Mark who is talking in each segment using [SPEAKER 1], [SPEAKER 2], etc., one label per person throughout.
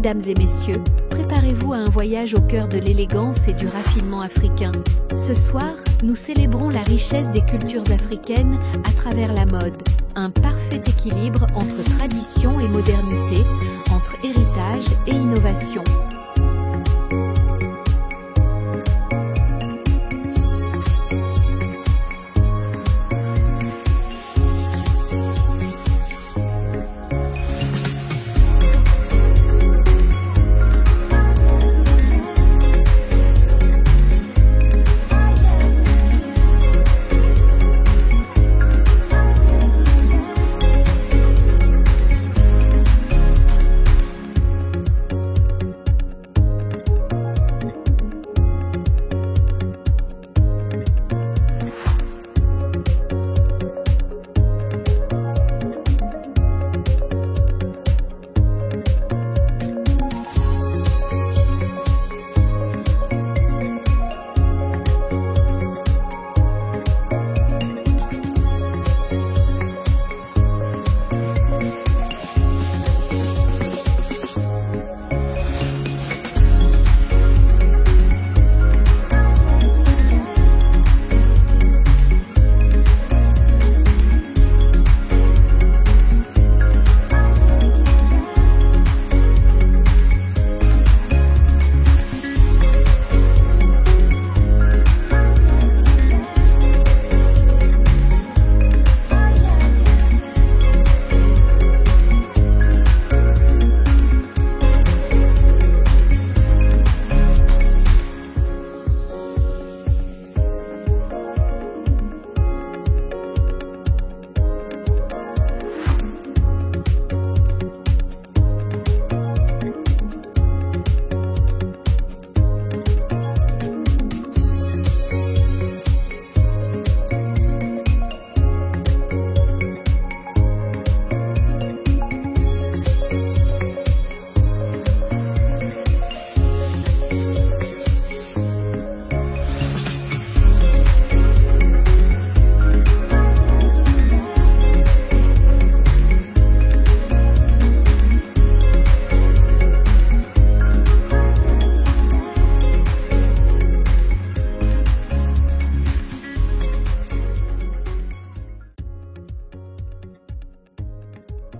[SPEAKER 1] Mesdames et messieurs, préparez-vous à un voyage au cœur de l'élégance et du raffinement africain. Ce soir, nous célébrons la richesse des cultures africaines à travers la mode. Un parfait équilibre entre tradition et modernité, entre héritage et innovation.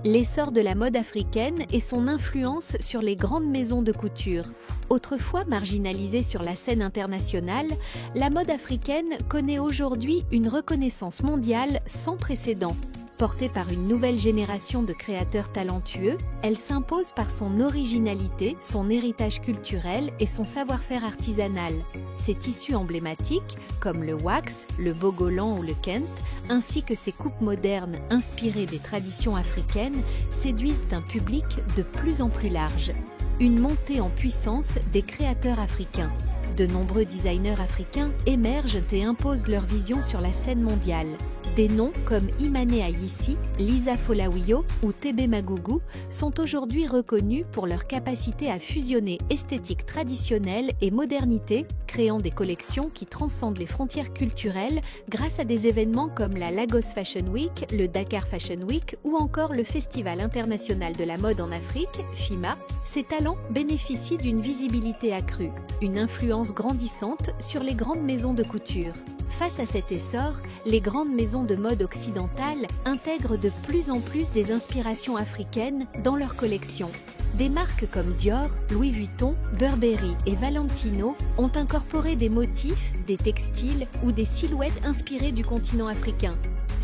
[SPEAKER 1] L'essor de la mode africaine et son influence sur les grandes maisons de couture. Autrefois marginalisée sur la scène internationale, la mode africaine connaît aujourd'hui une reconnaissance mondiale sans précédent. Portée par une nouvelle génération de créateurs talentueux, elle s'impose par son originalité, son héritage culturel et son savoir-faire artisanal. Ses tissus emblématiques, comme le wax, le bogolan ou le kent, ainsi que ses coupes modernes inspirées des traditions africaines, séduisent un public de plus en plus large. Une montée en puissance des créateurs africains. De nombreux designers africains émergent et imposent leur vision sur la scène mondiale. Des noms comme Imane Ayissi, Lisa Folawiyo ou Tebe Magugu sont aujourd'hui reconnus pour leur capacité à fusionner esthétique traditionnelle et modernité, créant des collections qui transcendent les frontières culturelles grâce à des événements comme la Lagos Fashion Week, le Dakar Fashion Week ou encore le Festival international de la mode en Afrique, FIMA. Ces talents bénéficient d'une visibilité accrue, une influence grandissante sur les grandes maisons de couture. Face à cet essor, les grandes maisons de mode occidentales intègrent de plus en plus des inspirations africaines dans leurs collections. Des marques comme Dior, Louis Vuitton, Burberry et Valentino ont incorporé des motifs, des textiles ou des silhouettes inspirées du continent africain.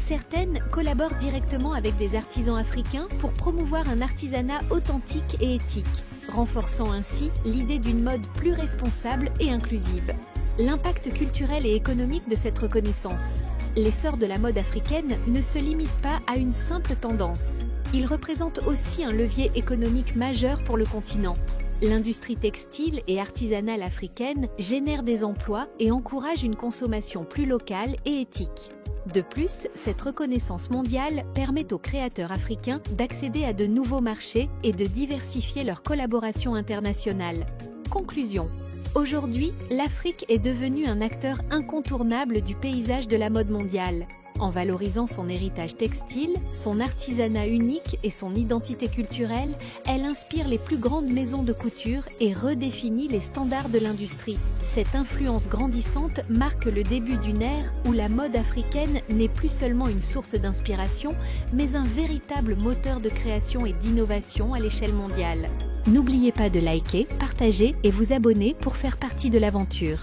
[SPEAKER 1] Certaines collaborent directement avec des artisans africains pour promouvoir un artisanat authentique et éthique, renforçant ainsi l'idée d'une mode plus responsable et inclusive. L'impact culturel et économique de cette reconnaissance. L'essor de la mode africaine ne se limite pas à une simple tendance. Il représente aussi un levier économique majeur pour le continent. L'industrie textile et artisanale africaine génère des emplois et encourage une consommation plus locale et éthique. De plus, cette reconnaissance mondiale permet aux créateurs africains d'accéder à de nouveaux marchés et de diversifier leurs collaborations internationales. Conclusion. Aujourd'hui, l'Afrique est devenue un acteur incontournable du paysage de la mode mondiale. En valorisant son héritage textile, son artisanat unique et son identité culturelle, elle inspire les plus grandes maisons de couture et redéfinit les standards de l'industrie. Cette influence grandissante marque le début d'une ère où la mode africaine n'est plus seulement une source d'inspiration, mais un véritable moteur de création et d'innovation à l'échelle mondiale. N'oubliez pas de liker, partager et vous abonner pour faire partie de l'aventure.